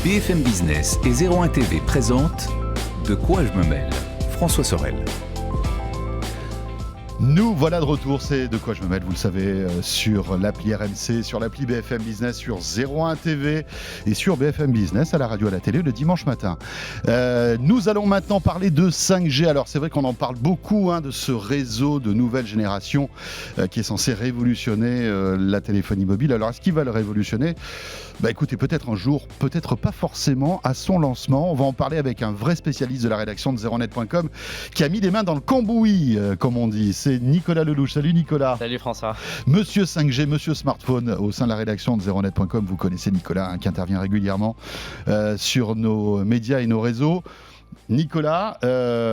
BFM Business et 01 TV présentent De quoi je me mêle ? François Sorel. Nous voilà de retour, c'est De quoi je me mêle, vous le savez, sur l'appli RMC, sur l'appli BFM Business, sur 01 TV et sur BFM Business, à la radio, à la télé, le dimanche matin. Nous allons maintenant parler de 5G. Alors c'est vrai qu'on en parle beaucoup, de ce réseau de nouvelle génération qui est censé révolutionner la téléphonie mobile. Alors est-ce qu'il va le révolutionner ? Écoutez, peut-être un jour, peut-être pas forcément à son lancement. On va en parler avec un vrai spécialiste de la rédaction de 0net.com qui a mis les mains dans le cambouis, comme on dit. C'est Nicolas Lelouch. Salut Nicolas. Salut François. Monsieur 5G, monsieur smartphone, au sein de la rédaction de 0net.com, vous connaissez Nicolas, qui intervient régulièrement sur nos médias et nos réseaux. Nicolas,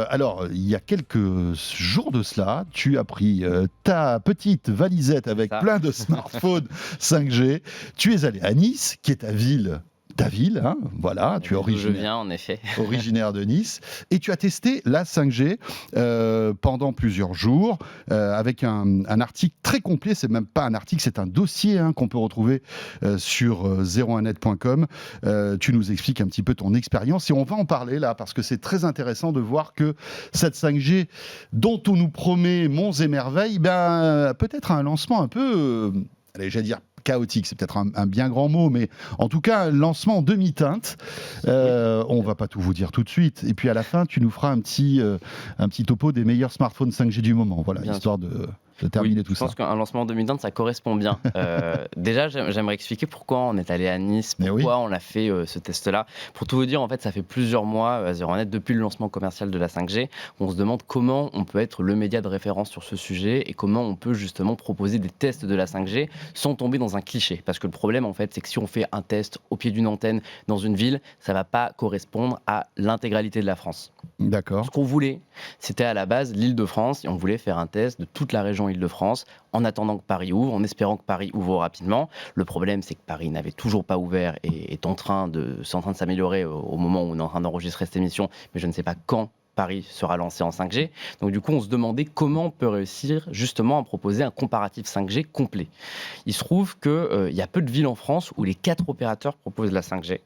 alors il y a quelques jours de cela, tu as pris ta petite valisette avec plein de smartphones 5G. Tu es allé à Nice, qui est ta ville, voilà, tu es Je viens en effet. originaire de Nice, et tu as testé la 5G pendant plusieurs jours avec un article très complet. C'est même pas un article, c'est un dossier qu'on peut retrouver sur 01net.com. Tu nous expliques un petit peu ton expérience et on va en parler là parce que c'est très intéressant de voir que cette 5G dont on nous promet monts et merveilles, peut-être un lancement un peu, j'allais dire chaotique, c'est peut-être un bien grand mot, mais en tout cas, un lancement en demi-teinte. On va pas tout vous dire tout de suite. Et puis à la fin, tu nous feras un petit topo des meilleurs smartphones 5G du moment. Voilà, bien histoire de terminer tout ça. Je pense qu'un lancement en demi-teinte, ça correspond bien. Déjà, j'aimerais expliquer pourquoi on est allé à Nice, pourquoi on a fait ce test-là. Pour tout vous dire, en fait, ça fait plusieurs mois à 0net, depuis le lancement commercial de la 5G, on se demande comment on peut être le média de référence sur ce sujet et comment on peut justement proposer des tests de la 5G sans tomber dans un cliché. Parce que le problème, en fait, c'est que si on fait un test au pied d'une antenne dans une ville, ça ne va pas correspondre à l'intégralité de la France. D'accord. Ce qu'on voulait, c'était à la base l'Île-de-France et on voulait faire un test de toute la région Île-de-France en attendant que Paris ouvre, en espérant que Paris ouvre rapidement. Le problème, c'est que Paris n'avait toujours pas ouvert et est en train de s'améliorer au moment où on est en train d'enregistrer cette émission, mais je ne sais pas quand Paris sera lancé en 5G. Donc du coup, on se demandait comment on peut réussir justement à proposer un comparatif 5G complet. Il se trouve qu'il y a peu de villes en France où les 4 opérateurs proposent la 5G.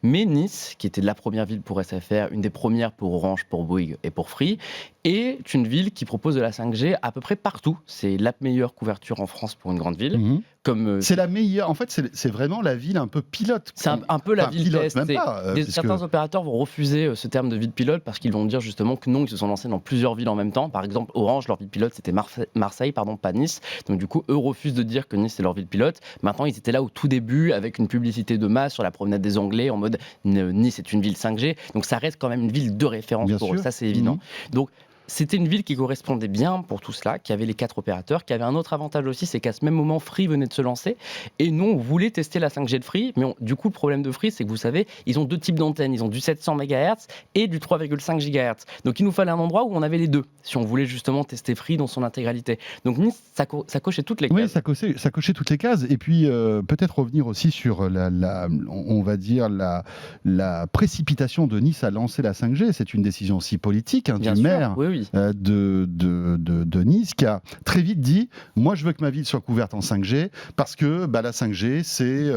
Mais Nice, qui était la première ville pour SFR, une des premières pour Orange, pour Bouygues et pour Free, est une ville qui propose de la 5G à peu près partout. C'est la meilleure couverture en France pour une grande ville. C'est la meilleure, en fait, c'est vraiment la ville un peu pilote. C'est un peu la ville pilote, test. Certains opérateurs vont refuser ce terme de ville pilote parce qu'ils vont dire justement que non, ils se sont lancés dans plusieurs villes en même temps. Par exemple, Orange, leur ville pilote, c'était Marseille, pas Nice. Donc du coup, eux refusent de dire que Nice, c'est leur ville pilote. Maintenant, ils étaient là au tout début avec une publicité de masse sur la promenade des Anglais en mode Nice est une ville 5G. Donc ça reste quand même une ville de référence pour eux, ça c'est évident. Donc c'était une ville qui correspondait bien pour tout cela, qui avait les 4 opérateurs, qui avait un autre avantage aussi, c'est qu'à ce même moment, Free venait de se lancer. Et nous, on voulait tester la 5G de Free. Mais du coup, le problème de Free, c'est que vous savez, ils ont 2 types d'antennes. Ils ont du 700 MHz et du 3,5 GHz. Donc il nous fallait un endroit où on avait les deux, si on voulait justement tester Free dans son intégralité. Donc Nice, ça cochait toutes les cases. Oui, ça cochait toutes les cases. Et puis, peut-être revenir aussi sur on va dire, la précipitation de Nice à lancer la 5G. C'est une décision aussi politique du maire. Oui. De Nice qui a très vite dit moi je veux que ma ville soit couverte en 5G parce que la 5G c'est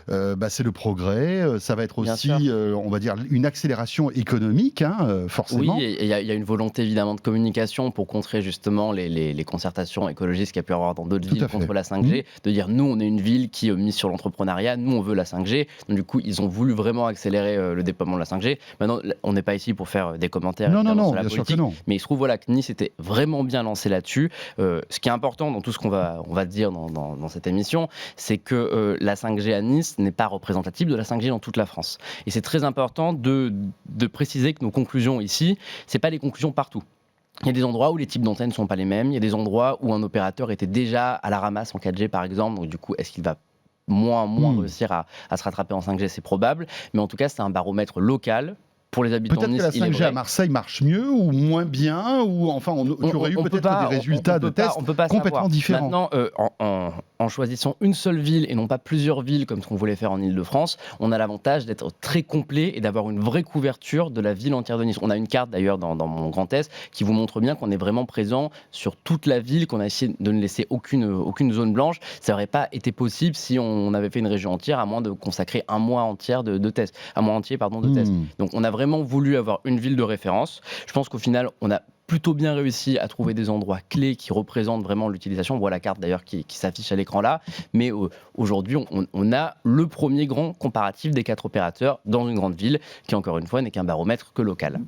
le progrès, ça va être aussi on va dire une accélération économique forcément. Oui, et il y a une volonté évidemment de communication pour contrer justement les concertations écologistes qu'il y a pu y avoir dans d'autres villes contre la 5G, de dire nous on est une ville qui mise sur l'entrepreneuriat, nous on veut la 5G, donc du coup ils ont voulu vraiment accélérer le déploiement de la 5G. Maintenant on n'est pas ici pour faire des commentaires non, sur la bien politique, sûr que non. Mais il se trouve que Nice était vraiment bien lancé là-dessus. Ce qui est important dans tout ce qu'on va dire dans cette émission, c'est que la 5G à Nice n'est pas représentative de la 5G dans toute la France. Et c'est très important de préciser que nos conclusions ici, c'est pas les conclusions partout. Il y a des endroits où les types d'antennes ne sont pas les mêmes. Il y a des endroits où un opérateur était déjà à la ramasse en 4G par exemple. Donc du coup, est-ce qu'il va moins réussir à se rattraper en 5G? C'est probable. Mais en tout cas, c'est un baromètre local. Pour les habitants peut-être de Nice, que la 5G à Marseille marche mieux ou moins bien, ou enfin tu aurais eu peut-être des résultats de tests complètement différents. Maintenant, en choisissant une seule ville et non pas plusieurs villes comme ce qu'on voulait faire en Ile-de-France, on a l'avantage d'être très complet et d'avoir une vraie couverture de la ville entière de Nice. On a une carte d'ailleurs dans mon grand test qui vous montre bien qu'on est vraiment présent sur toute la ville, qu'on a essayé de ne laisser aucune zone blanche. Ça n'aurait pas été possible si on avait fait une région entière, à moins de consacrer un mois entier de tests. Donc on a vraiment voulu avoir une ville de référence. Je pense qu'au final, on a plutôt bien réussi à trouver des endroits clés qui représentent vraiment l'utilisation. On voit la carte d'ailleurs qui s'affiche à l'écran là. Mais aujourd'hui, on a le premier grand comparatif des 4 opérateurs dans une grande ville, qui encore une fois n'est qu'un baromètre que local.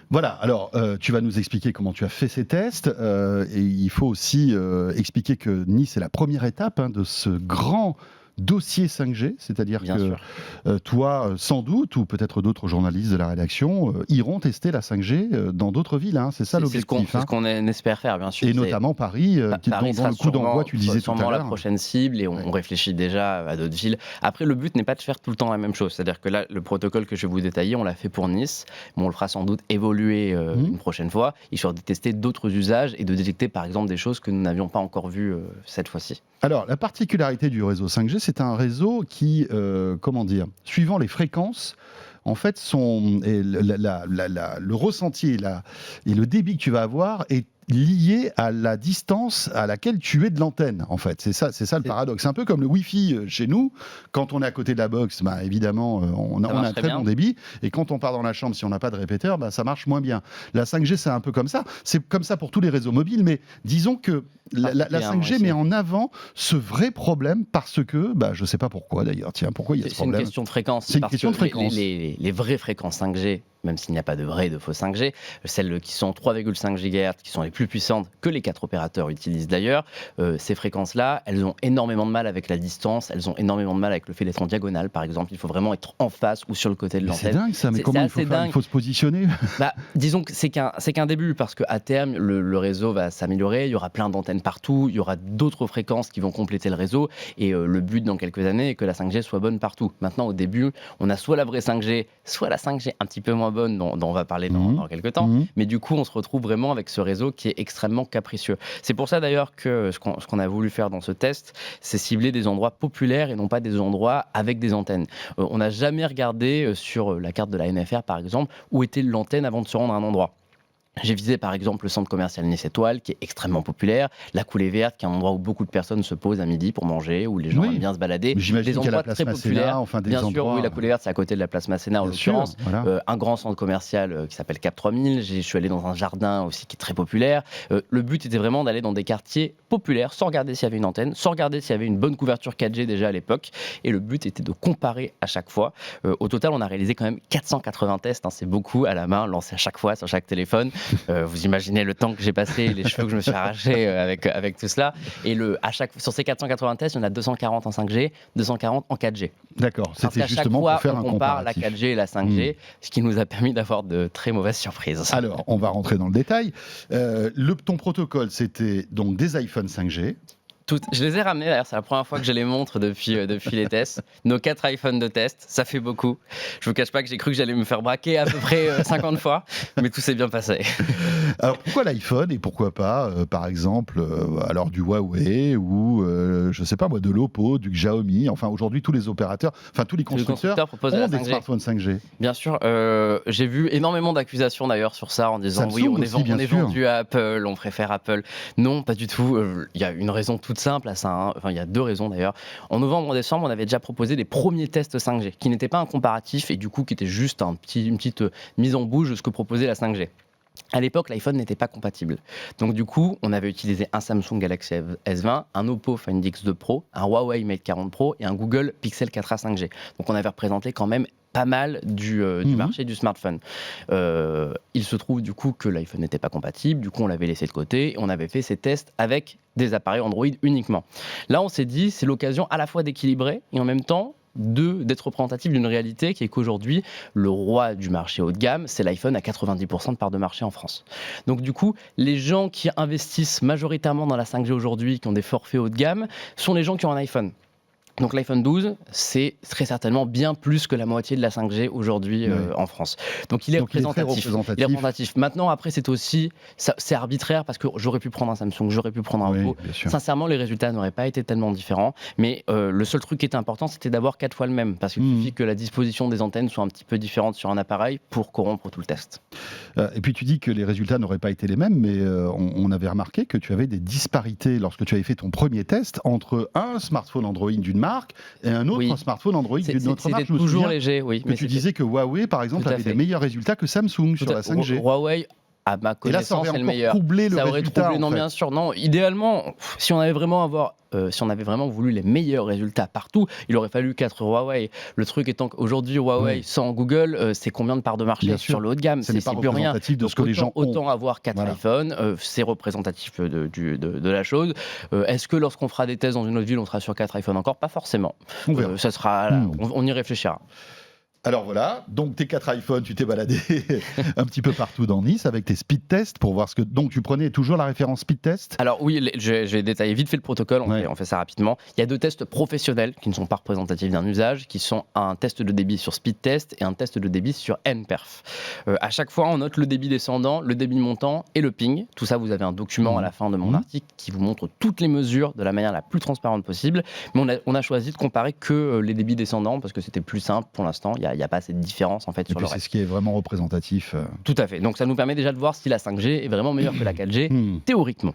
Voilà, alors tu vas nous expliquer comment tu as fait ces tests. Et il faut aussi expliquer que Nice est la première étape de ce grand dossier 5G, c'est-à-dire Bien que toi, sans doute, ou peut-être d'autres journalistes de la rédaction, iront tester la 5G dans d'autres villes. C'est ça l'objectif. C'est ce qu'on espère faire, bien sûr. Et notamment Paris, Paris dont le coup d'envoi, tu le disais tout à l'heure. Sûrement la prochaine cible, et on réfléchit déjà à d'autres villes. Après, le but n'est pas de faire tout le temps la même chose. C'est-à-dire que là, le protocole que je vais vous détailler, on l'a fait pour Nice, mais on le fera sans doute évoluer une prochaine fois, histoire de tester d'autres usages et de détecter, par exemple, des choses que nous n'avions pas encore vues cette fois-ci. Alors, la particularité du réseau 5G, c'est un réseau qui, suivant les fréquences, en fait, le ressenti et le débit que tu vas avoir est lié à la distance à laquelle tu es de l'antenne, en fait. C'est ça le paradoxe. C'est un peu comme le Wi-Fi chez nous. Quand on est à côté de la box, évidemment, on a un très bon débit. Et quand on part dans la chambre, si on n'a pas de répéteur, ça marche moins bien. La 5G, c'est un peu comme ça. C'est comme ça pour tous les réseaux mobiles. Mais disons que la 5G met en avant ce vrai problème parce que, je ne sais pas pourquoi d'ailleurs. Tiens, pourquoi il y a ce problème ? C'est une question de fréquence. C'est une question de fréquence. Les vraies fréquences 5G, même s'il n'y a pas de vraies et de fausses 5G, celles qui sont 3,5 GHz, qui sont les plus puissantes que les 4 opérateurs utilisent d'ailleurs, ces fréquences-là, elles ont énormément de mal avec la distance, elles ont énormément de mal avec le fait d'être en diagonale, par exemple. Il faut vraiment être en face ou sur le côté de l'antenne. C'est dingue ça, mais comment il faut faire ? Il faut se positionner ? Disons que c'est qu'un début, parce qu'à terme, le réseau va s'améliorer, il y aura plein d'antennes partout, il y aura d'autres fréquences qui vont compléter le réseau, et le but dans quelques années est que la 5G soit bonne partout. Maintenant, au début, on a soit la vraie 5G, soit la 5G un petit peu moins bonne, dont on va parler dans quelques temps, mais du coup, on se retrouve vraiment avec ce réseau qui est extrêmement capricieux. C'est pour ça d'ailleurs que ce qu'on a voulu faire dans ce test, c'est cibler des endroits populaires et non pas des endroits avec des antennes. On n'a jamais regardé sur la carte de la NFR, par exemple, où était l'antenne avant de se rendre à un endroit. J'ai visé par exemple le centre commercial Nice Étoile, qui est extrêmement populaire, la Coulée Verte, qui est un endroit où beaucoup de personnes se posent à midi pour manger, où les gens aiment bien se balader. J'imagine qu'il y a la place Masséna, bien sûr, oui, la Coulée Verte, c'est à côté de la place Masséna en l'occurrence. Voilà. Un grand centre commercial qui s'appelle Cap 3000. Je suis allé dans un jardin aussi qui est très populaire. Le but était vraiment d'aller dans des quartiers populaires, sans regarder s'il y avait une antenne, sans regarder s'il y avait une bonne couverture 4G déjà à l'époque. Et le but était de comparer à chaque fois. Au total, on a réalisé quand même 480 tests. C'est beaucoup à la main, lancés à chaque fois sur chaque téléphone. Vous imaginez le temps que j'ai passé, les cheveux que je me suis arrachés avec tout cela. Et sur ces 480 tests, il y en a 240 en 5G, 240 en 4G. D'accord, c'était justement pour faire un comparatif. On compare la 4G et la 5G, ce qui nous a permis d'avoir de très mauvaises surprises. Alors, on va rentrer dans le détail. Ton protocole, c'était donc des iPhone 5G. Je les ai ramenés d'ailleurs, c'est la première fois que je les montre depuis les tests. Nos 4 iPhones de test, ça fait beaucoup. Je vous cache pas que j'ai cru que j'allais me faire braquer à peu près 50 fois, mais tout s'est bien passé. Alors pourquoi l'iPhone et pourquoi pas, par exemple, alors du Huawei ou je sais pas moi, de l'Oppo, du Xiaomi, enfin aujourd'hui tous les opérateurs, enfin tous les constructeurs ont des smartphones 5G. Bien sûr, j'ai vu énormément d'accusations d'ailleurs sur ça en disant Samsung on est vendu à Apple, on préfère Apple. Non, pas du tout. Il y a une raison toute simple à ça. Enfin, il y a 2 raisons d'ailleurs. En novembre, en décembre, on avait déjà proposé des premiers tests 5G qui n'étaient pas un comparatif et du coup qui étaient juste une petite mise en bouche de ce que proposait la 5G. À l'époque, l'iPhone n'était pas compatible. Donc du coup, on avait utilisé un Samsung Galaxy S20, un Oppo Find X2 Pro, un Huawei Mate 40 Pro et un Google Pixel 4a 5G. Donc on avait représenté quand même pas mal du marché du smartphone. Il se trouve du coup que l'iPhone n'était pas compatible, du coup on l'avait laissé de côté et on avait fait ces tests avec des appareils Android uniquement. Là on s'est dit c'est l'occasion à la fois d'équilibrer et en même temps d'être représentatif d'une réalité qui est qu'aujourd'hui, le roi du marché haut de gamme, c'est l'iPhone à 90% de part de marché en France. Donc du coup, les gens qui investissent majoritairement dans la 5G aujourd'hui, qui ont des forfaits haut de gamme, sont les gens qui ont un iPhone. Donc l'iPhone 12, c'est très certainement bien plus que la moitié de la 5G aujourd'hui en France. Donc il est représentatif. Il est représentatif. Maintenant, après, c'est arbitraire parce que j'aurais pu prendre un Samsung, j'aurais pu prendre un Oppo. Sincèrement, les résultats n'auraient pas été tellement différents. Mais le seul truc qui était important, c'était d'avoir 4 fois le même. Parce qu'il suffit que la disposition des antennes soit un petit peu différente sur un appareil pour corrompre tout le test. Et puis tu dis que les résultats n'auraient pas été les mêmes, mais on avait remarqué que tu avais des disparités lorsque tu avais fait ton premier test entre un smartphone Android d'une marque et un autre smartphone Android d'une autre marque. C'était toujours léger, oui. Mais tu disais que Huawei, par exemple, avait des meilleurs résultats que Samsung sur la 5G. Huawei, à ma connaissance, c'est le meilleur. Ça aurait troublé, non, bien sûr. Non, idéalement, si on avait vraiment voulu les meilleurs résultats partout, il aurait fallu 4 Huawei. Le truc étant qu'aujourd'hui, Huawei sans Google, c'est combien de parts de marché sur le haut de gamme? C'est plus rien. De ce que les gens ont. Autant avoir 4 iPhones, c'est représentatif de la chose. Est-ce que lorsqu'on fera des tests dans une autre ville, on sera sur 4 iPhones encore? Pas forcément. Ça sera, on y réfléchira. Alors voilà, donc tes 4 iPhones, tu t'es baladé un petit peu partout dans Nice avec tes speed tests pour voir ce que... Donc tu prenais toujours la référence speed test? Alors oui, je vais détailler vite fait le protocole, on fait ça rapidement. Il y a 2 tests professionnels qui ne sont pas représentatifs d'un usage, qui sont un test de débit sur speed test et un test de débit sur nperf. À chaque fois, on note le débit descendant, le débit montant et le ping. Tout ça, vous avez un document à la fin de mon article qui vous montre toutes les mesures de la manière la plus transparente possible. Mais on a choisi de comparer que les débits descendants parce que c'était plus simple pour l'instant. Il n'y a pas cette différence en fait sur le reste. C'est ce qui est vraiment représentatif. Tout à fait. Donc ça nous permet déjà de voir si la 5G est vraiment meilleure que la 4G, théoriquement.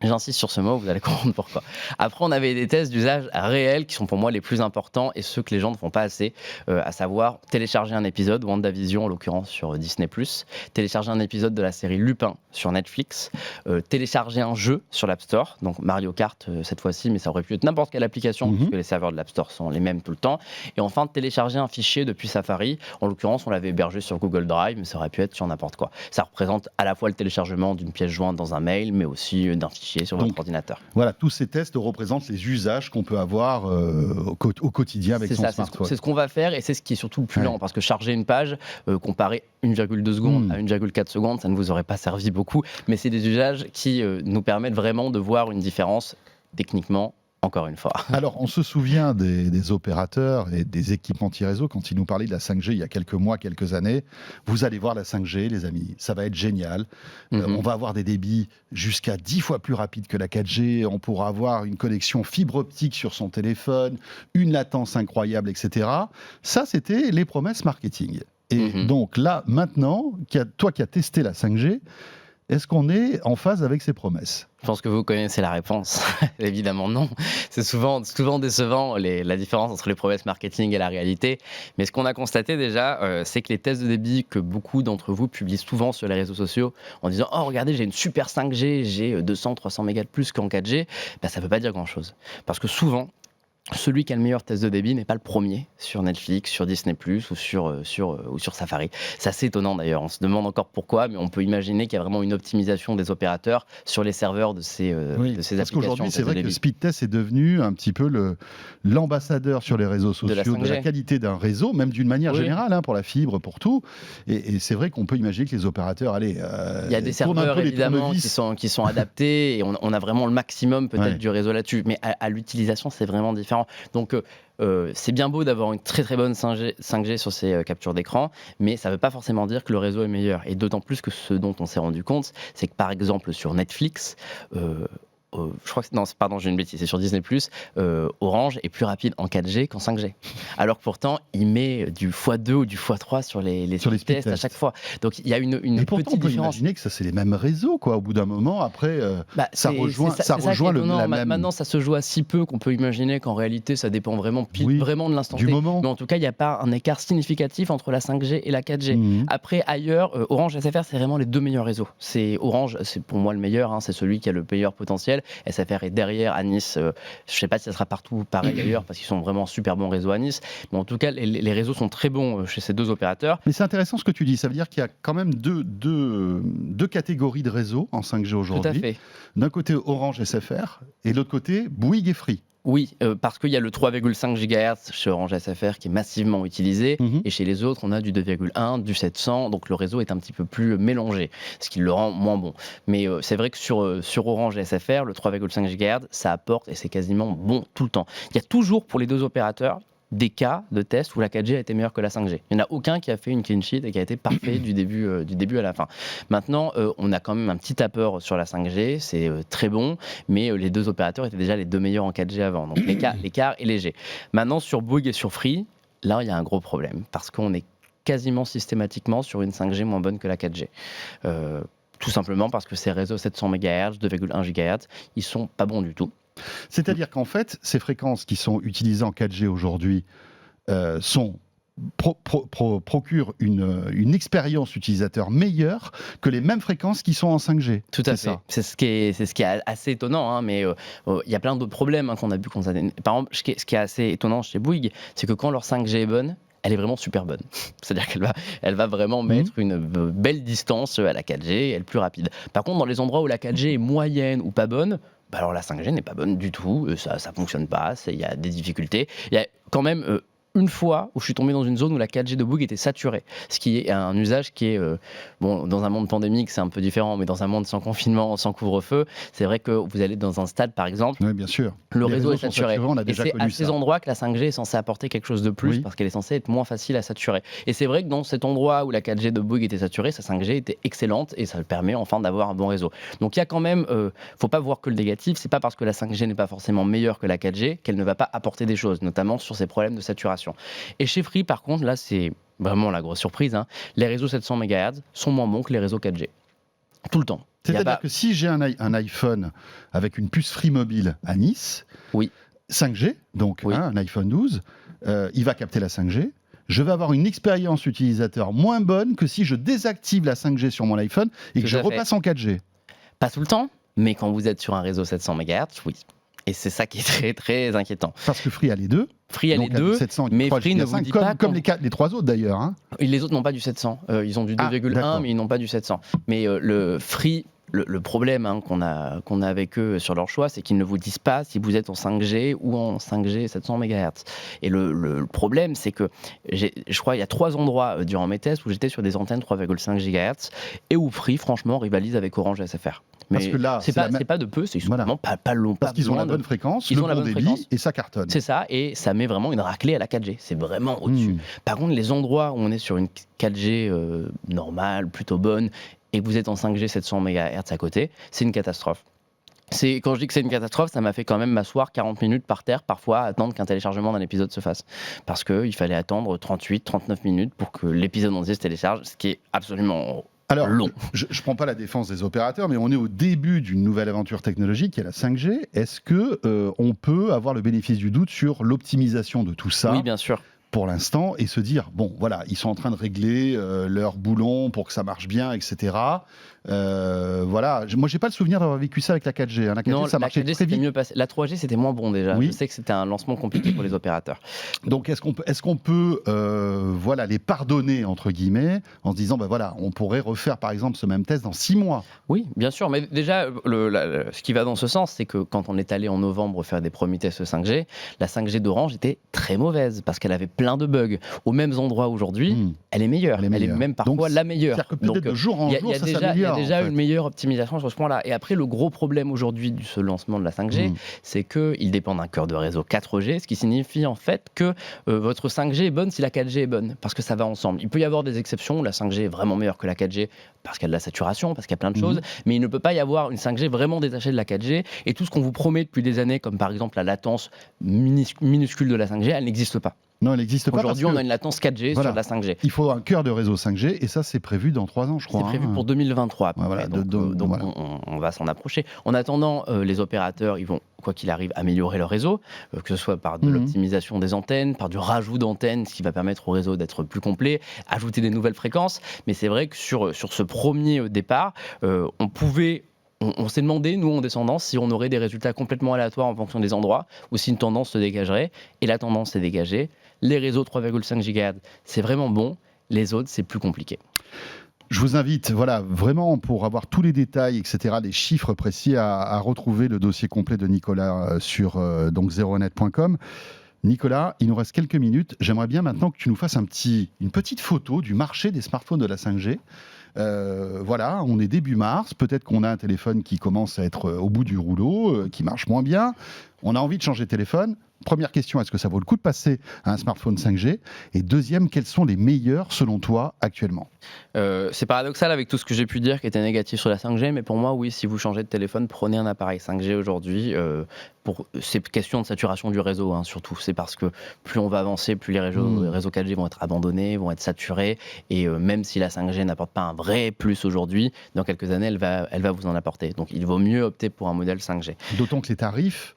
J'insiste sur ce mot, vous allez comprendre pourquoi. Après, on avait des tests d'usage réels qui sont pour moi les plus importants et ceux que les gens ne font pas assez, à savoir télécharger un épisode, WandaVision en l'occurrence sur Disney+, télécharger un épisode de la série Lupin sur Netflix, télécharger un jeu sur l'App Store, donc Mario Kart cette fois-ci, mais ça aurait pu être n'importe quelle application puisque les serveurs de l'App Store sont les mêmes tout le temps, et enfin télécharger un fichier depuis Safari, en l'occurrence on l'avait hébergé sur Google Drive, mais ça aurait pu être sur n'importe quoi. Ça représente à la fois le téléchargement d'une pièce jointe dans un mail, mais aussi d'un fichier sur votre ordinateur. Voilà, tous ces tests représentent les usages qu'on peut avoir au quotidien avec son smartphone. C'est ce qu'on va faire et c'est ce qui est surtout le plus lent parce que charger une page, comparé 1,2 secondes à 1,4 secondes, ça ne vous aurait pas servi beaucoup, mais c'est des usages qui nous permettent vraiment de voir une différence techniquement. Encore une fois. Alors, on se souvient des opérateurs et des équipementiers réseau quand ils nous parlaient de la 5G il y a quelques mois, quelques années. Vous allez voir la 5G, les amis, ça va être génial. On va avoir des débits jusqu'à 10 fois plus rapides que la 4G. On pourra avoir une connexion fibre optique sur son téléphone, une latence incroyable, etc. Ça, c'était les promesses marketing. Et donc là, maintenant, toi qui as testé la 5G, est-ce qu'on est en phase avec ces promesses? Je pense que vous connaissez la réponse. Évidemment non. C'est souvent décevant la différence entre les promesses marketing et la réalité. Mais ce qu'on a constaté déjà, c'est que les tests de débit que beaucoup d'entre vous publient souvent sur les réseaux sociaux en disant « Oh, regardez, j'ai une super 5G, j'ai 200-300 mégas de plus qu'en 4G », ça ne veut pas dire grand-chose. Parce que souvent, celui qui a le meilleur test de débit n'est pas le premier sur Netflix, sur Disney+, ou sur Safari. C'est assez étonnant d'ailleurs, on se demande encore pourquoi, mais on peut imaginer qu'il y a vraiment une optimisation des opérateurs sur les serveurs de ces applications. Parce qu'aujourd'hui, c'est vrai que le speed test est devenu un petit peu l'ambassadeur sur les réseaux sociaux de la qualité d'un réseau, même d'une manière générale, pour la fibre, pour tout. Et c'est vrai qu'on peut imaginer que les opérateurs, il y a des serveurs évidemment qui sont adaptés, et on a vraiment le maximum peut-être du réseau là-dessus, mais à l'utilisation, c'est vraiment différent. Donc c'est bien beau d'avoir une très très bonne 5G sur ces captures d'écran, mais ça ne veut pas forcément dire que le réseau est meilleur. Et d'autant plus que ce dont on s'est rendu compte, c'est que par exemple sur Netflix, je crois que non, pardon, j'ai une bêtise, c'est sur Disney+, Orange est plus rapide en 4G qu'en 5G. Alors que pourtant, il met du x2 ou du x3 sur les speed tests à chaque fois. Donc il y a une petite pourtant, on peut différence. Imaginer que ça c'est les mêmes réseaux, quoi. Au bout d'un moment, après, ça rejoint la même. Maintenant, ça se joue à si peu qu'on peut imaginer qu'en réalité, ça dépend vraiment de l'instant T. Moment. Mais en tout cas, il n'y a pas un écart significatif entre la 5G et la 4G. Après, ailleurs, Orange et SFR, c'est vraiment les 2 meilleurs réseaux. Orange, c'est pour moi le meilleur, c'est celui qui a le meilleur potentiel. SFR est derrière à Nice. Je ne sais pas si ça sera partout pareil ailleurs parce qu'ils sont vraiment super bons réseaux à Nice. Mais en tout cas, les réseaux sont très bons chez ces 2 opérateurs. Mais c'est intéressant ce que tu dis. Ça veut dire qu'il y a quand même deux catégories de réseaux en 5G aujourd'hui. Tout à fait. D'un côté Orange SFR et de l'autre côté Bouygues et Free. Oui, parce qu'il y a le 3,5 GHz chez Orange SFR qui est massivement utilisé, et chez les autres, on a du 2,1, du 700, donc le réseau est un petit peu plus mélangé, ce qui le rend moins bon. Mais c'est vrai que sur Orange SFR, le 3,5 GHz, ça apporte, et c'est quasiment bon tout le temps. Il y a toujours, pour les deux opérateurs, des cas de tests où la 4G a été meilleure que la 5G. Il n'y en a aucun qui a fait une clean sheet et qui a été parfait du début à la fin. Maintenant, on a quand même un petit tapeur sur la 5G, c'est très bon, mais les deux opérateurs étaient déjà les deux meilleurs en 4G avant. Donc l'écart est léger. Maintenant, sur Bouygues et sur Free, là, il y a un gros problème parce qu'on est quasiment systématiquement sur une 5G moins bonne que la 4G. Tout simplement parce que ces réseaux 700 MHz, 2,1 GHz, ils sont pas bons du tout. C'est-à-dire qu'en fait, ces fréquences qui sont utilisées en 4G aujourd'hui procurent une expérience utilisateur meilleure que les mêmes fréquences qui sont en 5G. Tout à fait. C'est ce qui est assez étonnant, hein, mais il y a plein d'autres problèmes qu'on a vu. Par exemple, ce qui est assez étonnant chez Bouygues, c'est que quand leur 5G est bonne, elle est vraiment super bonne. C'est-à-dire qu'elle va vraiment mettre une belle distance à la 4G, elle est plus rapide. Par contre, dans les endroits où la 4G est moyenne ou pas bonne, alors la 5G n'est pas bonne du tout, ça fonctionne pas, il y a des difficultés. Il y a quand même une fois où je suis tombé dans une zone où la 4G de Bouygues était saturée, ce qui est un usage qui est, dans un monde pandémique c'est un peu différent, mais dans un monde sans confinement, sans couvre-feu, c'est vrai que vous allez dans un stade par exemple, oui, bien sûr. Le réseau est saturé, on a déjà et c'est connu à ces ça. endroits que la 5G est censée apporter quelque chose de plus, parce qu'elle est censée être moins facile à saturer. Et c'est vrai que dans cet endroit où la 4G de Bouygues était saturée, sa 5G était excellente, et ça permet enfin d'avoir un bon réseau. Donc il y a quand même, faut pas voir que le négatif, c'est pas parce que la 5G n'est pas forcément meilleure que la 4G qu'elle ne va pas apporter des choses, notamment sur ces problèmes de saturation. Et chez Free, par contre, là, c'est vraiment la grosse surprise, hein. Les réseaux 700 MHz sont moins bons que les réseaux 4G. Tout le temps. C'est-à-dire que si j'ai un iPhone avec une puce Free mobile à Nice, 5G, donc un iPhone 12, il va capter la 5G. Je vais avoir une expérience utilisateur moins bonne que si je désactive la 5G sur mon iPhone et que je repasse en 4G. Pas tout le temps, mais quand vous êtes sur un réseau 700 MHz, oui. Et c'est ça qui est très très inquiétant. Parce que Free a les deux. Free a les deux, 700, mais Free ne vous dit pas... Comme les trois autres d'ailleurs. Hein. Les autres n'ont pas du 700. Ils ont du 2,1, mais ils n'ont pas du 700. Mais le Free... Le problème qu'on a avec eux sur leur choix, c'est qu'ils ne vous disent pas si vous êtes en 5G ou en 5G 700 MHz. Et le problème, c'est que je crois qu'il y a 3 endroits durant mes tests où j'étais sur des antennes 3,5 GHz et où Free, franchement, rivalise avec Orange SFR. Mais parce que là, c'est pas de peu, c'est justement pas long. Parce qu'ils ont la bonne fréquence, le bon débit, et ça cartonne. C'est ça, et ça met vraiment une raclée à la 4G. C'est vraiment au-dessus. Par contre, les endroits où on est sur une 4G normale, plutôt bonne, et que vous êtes en 5G 700 MHz à côté, c'est une catastrophe. Quand je dis que c'est une catastrophe, ça m'a fait quand même m'asseoir 40 minutes par terre, parfois, à attendre qu'un téléchargement d'un épisode se fasse. Parce qu'il fallait attendre 38, 39 minutes pour que l'épisode entier se télécharge, ce qui est absolument long. Je ne prends pas la défense des opérateurs, mais on est au début d'une nouvelle aventure technologique qui est la 5G. Est-ce qu'on peut avoir le bénéfice du doute sur l'optimisation de tout ça ? Oui, bien sûr. Pour l'instant, et se dire, bon, voilà, ils sont en train de régler leur boulon pour que ça marche bien, etc. Voilà, moi, j'ai pas le souvenir d'avoir vécu ça avec la 4G. Hein. La 4G, non, ça marchait très vite. Mieux passé. La 3G, c'était moins bon déjà. Oui. Je sais que c'était un lancement compliqué pour les opérateurs. Donc, est-ce qu'on peut voilà, les pardonner, entre guillemets, en se disant, ben voilà, on pourrait refaire, par exemple, ce même test dans 6 mois ? Oui, bien sûr. Mais déjà, ce qui va dans ce sens, c'est que quand on est allé en novembre faire des premiers tests 5G, la 5G d'Orange était très mauvaise parce qu'elle avait plein de bugs. Aux mêmes endroits aujourd'hui, elle est meilleure. Elle est même parfois la meilleure. C'est-à-dire que peut-être de jour en jour, ça s'améliore. Il y a déjà une meilleure optimisation sur ce point-là. Et après, le gros problème aujourd'hui de ce lancement de la 5G, c'est qu'il dépend d'un cœur de réseau 4G, ce qui signifie en fait que votre 5G est bonne si la 4G est bonne, parce que ça va ensemble. Il peut y avoir des exceptions où la 5G est vraiment meilleure que la 4G, parce qu'il y a de la saturation, parce qu'il y a plein de choses, mais il ne peut pas y avoir une 5G vraiment détachée de la 4G, et tout ce qu'on vous promet depuis des années, comme par exemple la latence minuscule de la 5G, elle n'existe pas. Non, elle n'existe pas. Aujourd'hui, on a une latence 4G sur de la 5G. Il faut un cœur de réseau 5G, et ça, c'est prévu dans 3 ans, je crois. C'est prévu pour 2023. Voilà, donc voilà. On va s'en approcher. En attendant, les opérateurs, ils vont, quoi qu'il arrive, améliorer leur réseau, que ce soit par de l'optimisation des antennes, par du rajout d'antennes, ce qui va permettre au réseau d'être plus complet, ajouter des nouvelles fréquences. Mais c'est vrai que sur ce premier départ, on s'est demandé, nous en descendant, si on aurait des résultats complètement aléatoires en fonction des endroits ou si une tendance se dégagerait. Et la tendance s'est dégagée. Les réseaux 3,5 GHz, c'est vraiment bon. Les autres, c'est plus compliqué. Je vous invite, voilà, vraiment pour avoir tous les détails, etc., les chiffres précis, à retrouver le dossier complet de Nicolas sur donc 01net.com. Nicolas, il nous reste quelques minutes. J'aimerais bien maintenant que tu nous fasses une petite photo du marché des smartphones de la 5G. Voilà, on est début mars. Peut-être qu'on a un téléphone qui commence à être au bout du rouleau, qui marche moins bien. On a envie de changer de téléphone. Première question, est-ce que ça vaut le coup de passer à un smartphone 5G ? Et deuxième, quels sont les meilleurs selon toi actuellement ? C'est paradoxal avec tout ce que j'ai pu dire qui était négatif sur la 5G, mais pour moi, oui, si vous changez de téléphone, prenez un appareil 5G aujourd'hui. C'est question de saturation du réseau, hein, surtout. C'est parce que plus on va avancer, plus les réseaux 4G vont être abandonnés, vont être saturés. Et même si la 5G n'apporte pas un vrai plus aujourd'hui, dans quelques années, elle va vous en apporter. Donc il vaut mieux opter pour un modèle 5G. D'autant que les tarifs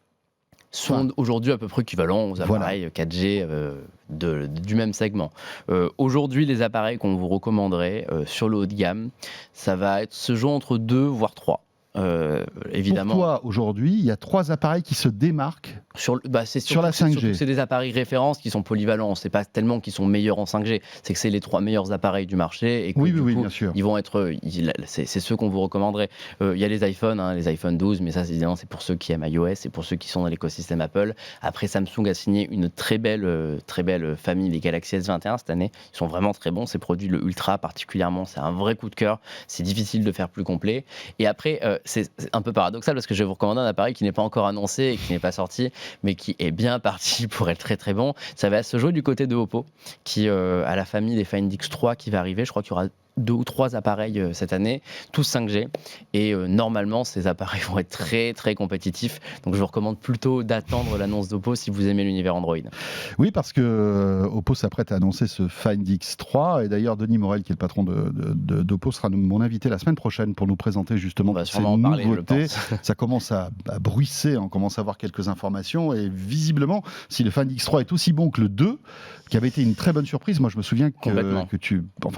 sont aujourd'hui à peu près équivalents aux appareils 4G du même segment. Aujourd'hui, les appareils qu'on vous recommanderait sur le haut de gamme, ça va être ce genre entre 2 voire 3. Évidemment. Pour toi, aujourd'hui, il y a 3 appareils qui se démarquent sur la 5G. C'est des appareils références qui sont polyvalents. C'est pas tellement qu'ils sont meilleurs en 5G, c'est que c'est les 3 meilleurs appareils du marché et que oui, coup, bien sûr. Ils vont être, c'est ceux qu'on vous recommanderait. Il y a les iPhones, les iPhone 12, mais ça, évidemment, c'est pour ceux qui aiment iOS et pour ceux qui sont dans l'écosystème Apple. Après, Samsung a signé une très belle famille, les Galaxy S21 cette année. Ils sont vraiment très bons. Ces produits, le Ultra particulièrement, c'est un vrai coup de cœur. C'est difficile de faire plus complet. Et après, c'est un peu paradoxal parce que je vais vous recommander un appareil qui n'est pas encore annoncé et qui n'est pas sorti, mais qui est bien parti pour être très très bon. Ça va se jouer du côté de Oppo, qui a la famille des Find X3 qui va arriver. Je crois qu'il y aura 2 ou 3 appareils cette année, tous 5G. Et normalement, ces appareils vont être très très compétitifs. Donc je vous recommande plutôt d'attendre l'annonce d'Oppo si vous aimez l'univers Android. Oui, parce que Oppo s'apprête à annoncer ce Find X3. Et d'ailleurs, Denis Morel, qui est le patron d'Oppo, sera mon invité la semaine prochaine pour nous présenter justement ces nouveautés. Ça commence à bruisser, on commence à avoir quelques informations. Et visiblement, si le Find X3 est aussi bon que le 2, qui avait été une très bonne surprise, moi je me souviens que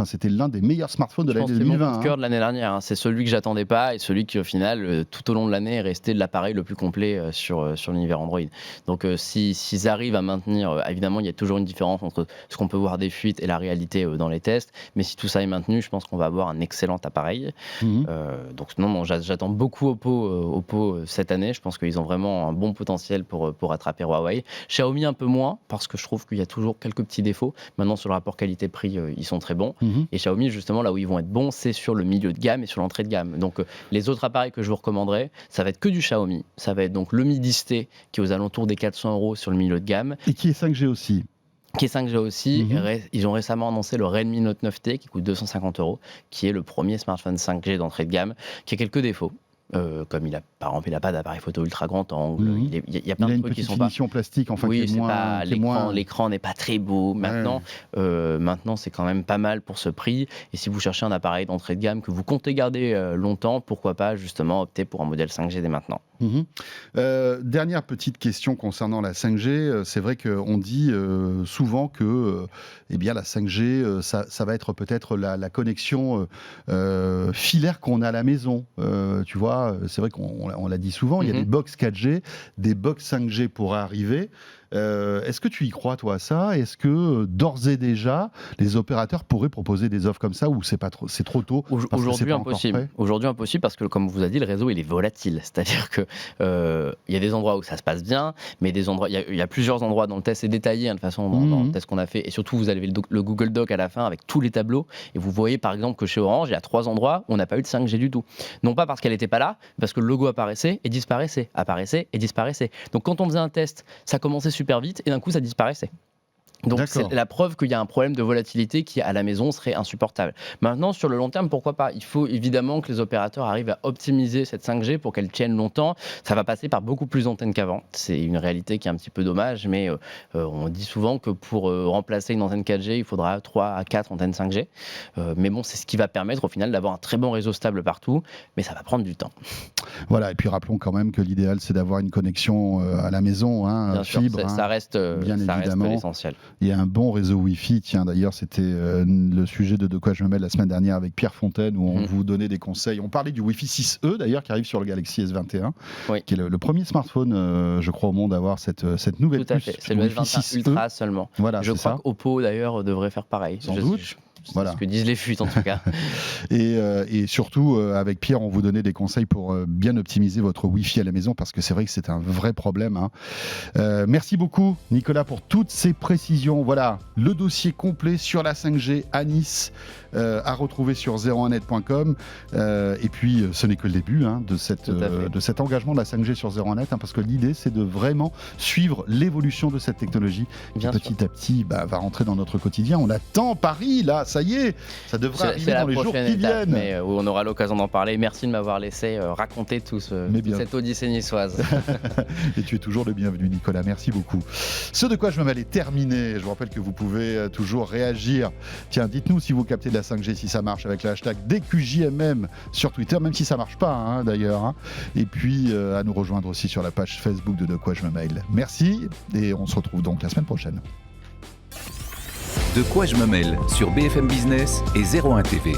c'était l'un des meilleurs smartphone de l'année 2020. C'est mon coup de cœur de l'année dernière. C'est celui que j'attendais pas et celui qui, au final, tout au long de l'année, est resté l'appareil le plus complet sur l'univers Android. Donc, s'ils arrivent à maintenir, évidemment, il y a toujours une différence entre ce qu'on peut voir des fuites et la réalité dans les tests. Mais si tout ça est maintenu, je pense qu'on va avoir un excellent appareil. Donc, non, j'attends beaucoup Oppo cette année. Je pense qu'ils ont vraiment un bon potentiel pour rattraper Huawei. Xiaomi un peu moins parce que je trouve qu'il y a toujours quelques petits défauts. Maintenant, sur le rapport qualité-prix, ils sont très bons. Et Xiaomi, justement, là où ils vont être bons, c'est sur le milieu de gamme et sur l'entrée de gamme. Donc les autres appareils que je vous recommanderais, ça va être que du Xiaomi. Ça va être donc le Mi 10T qui est aux alentours des 400 € sur le milieu de gamme. Et qui est 5G aussi. Qui est 5G aussi. Ils ont récemment annoncé le Redmi Note 9T qui coûte 250 €, qui est le premier smartphone 5G d'entrée de gamme, qui a quelques défauts. Comme par exemple, il n'a pas d'appareil photo ultra grand angle. Il y a plein de trucs qui sont pas. Finition plastique, enfin, oui, qui est moins. L'écran n'est pas très beau. Maintenant, c'est quand même pas mal pour ce prix. Et si vous cherchez un appareil d'entrée de gamme que vous comptez garder longtemps, pourquoi pas justement opter pour un modèle 5G dès maintenant. Dernière petite question concernant la 5G. C'est vrai qu'on dit souvent que la 5G, ça va être peut-être la connexion filaire qu'on a à la maison. Tu vois, c'est vrai qu'on l'a dit souvent, il y a des box 4G, des box 5G pourraient arriver. Est-ce que tu y crois, toi, à ça ? Est-ce que, d'ores et déjà, les opérateurs pourraient proposer des offres comme ça ou c'est trop tôt ? Aujourd'hui, impossible. Aujourd'hui, impossible parce que, comme vous a dit, le réseau, il est volatile. C'est-à-dire que y a des endroits où ça se passe bien, mais des endroits, il y a plusieurs endroits dans le test, c'est détaillé, de toute façon, dans le test qu'on a fait. Et surtout, vous avez le Google Doc à la fin avec tous les tableaux. Et vous voyez, par exemple, que chez Orange, il y a 3 endroits où on n'a pas eu de 5G du tout. Non pas parce qu'elle n'était pas là, parce que le logo apparaissait et disparaissait. Donc, quand on faisait un test, ça commençait super vite et d'un coup ça disparaissait. Donc c'est la preuve qu'il y a un problème de volatilité qui à la maison serait insupportable. Maintenant sur le long terme, pourquoi pas ? Il faut évidemment que les opérateurs arrivent à optimiser cette 5G pour qu'elle tienne longtemps. Ça va passer par beaucoup plus d'antennes qu'avant. C'est une réalité qui est un petit peu dommage, mais on dit souvent que pour remplacer une antenne 4G, il faudra 3 à 4 antennes 5G. Mais bon, c'est ce qui va permettre au final d'avoir un très bon réseau stable partout, mais ça va prendre du temps. Voilà, et puis rappelons quand même que l'idéal c'est d'avoir une connexion à la maison, bien fibre. Sûr, ça reste l'essentiel. Il y a un bon réseau Wi-Fi. Tiens, d'ailleurs, c'était le sujet de quoi je me mêle la semaine dernière avec Pierre Fontaine, où on vous donnait des conseils. On parlait du Wi-Fi 6E, d'ailleurs, qui arrive sur le Galaxy S21, qui est le premier smartphone, je crois, au monde à avoir cette nouvelle puce. Tout à fait. C'est le S21 Ultra seulement. Voilà, je crois qu'Oppo, d'ailleurs, devrait faire pareil. Sans doute. C'est Voilà. ce que disent les fuites en tout cas. Et surtout, avec Pierre, on vous donnait des conseils pour bien optimiser votre Wi-Fi à la maison, parce que c'est vrai que c'est un vrai problème. Merci beaucoup, Nicolas, pour toutes ces précisions. Voilà, le dossier complet sur la 5G à Nice, à retrouver sur 01net.com. Et puis, ce n'est que le début de cet engagement de la 5G sur 01net, parce que l'idée, c'est de vraiment suivre l'évolution de cette technologie qui, petit à petit, va rentrer dans notre quotidien. On attend Paris, là, ça y est, ça devrait arriver dans les jours qui viennent. Mais où on aura l'occasion d'en parler. Merci de m'avoir laissé raconter toute cette odyssée niçoise. Et tu es toujours le bienvenu, Nicolas. Merci beaucoup. Ce de quoi je me mêle est terminé. Je vous rappelle que vous pouvez toujours réagir. Tiens, dites-nous si vous captez de la 5G, si ça marche avec le hashtag DQJMM sur Twitter, même si ça marche pas d'ailleurs. Et puis à nous rejoindre aussi sur la page Facebook de quoi je me mêle. Merci et on se retrouve donc la semaine prochaine. De quoi je me mêle sur BFM Business et 01 TV.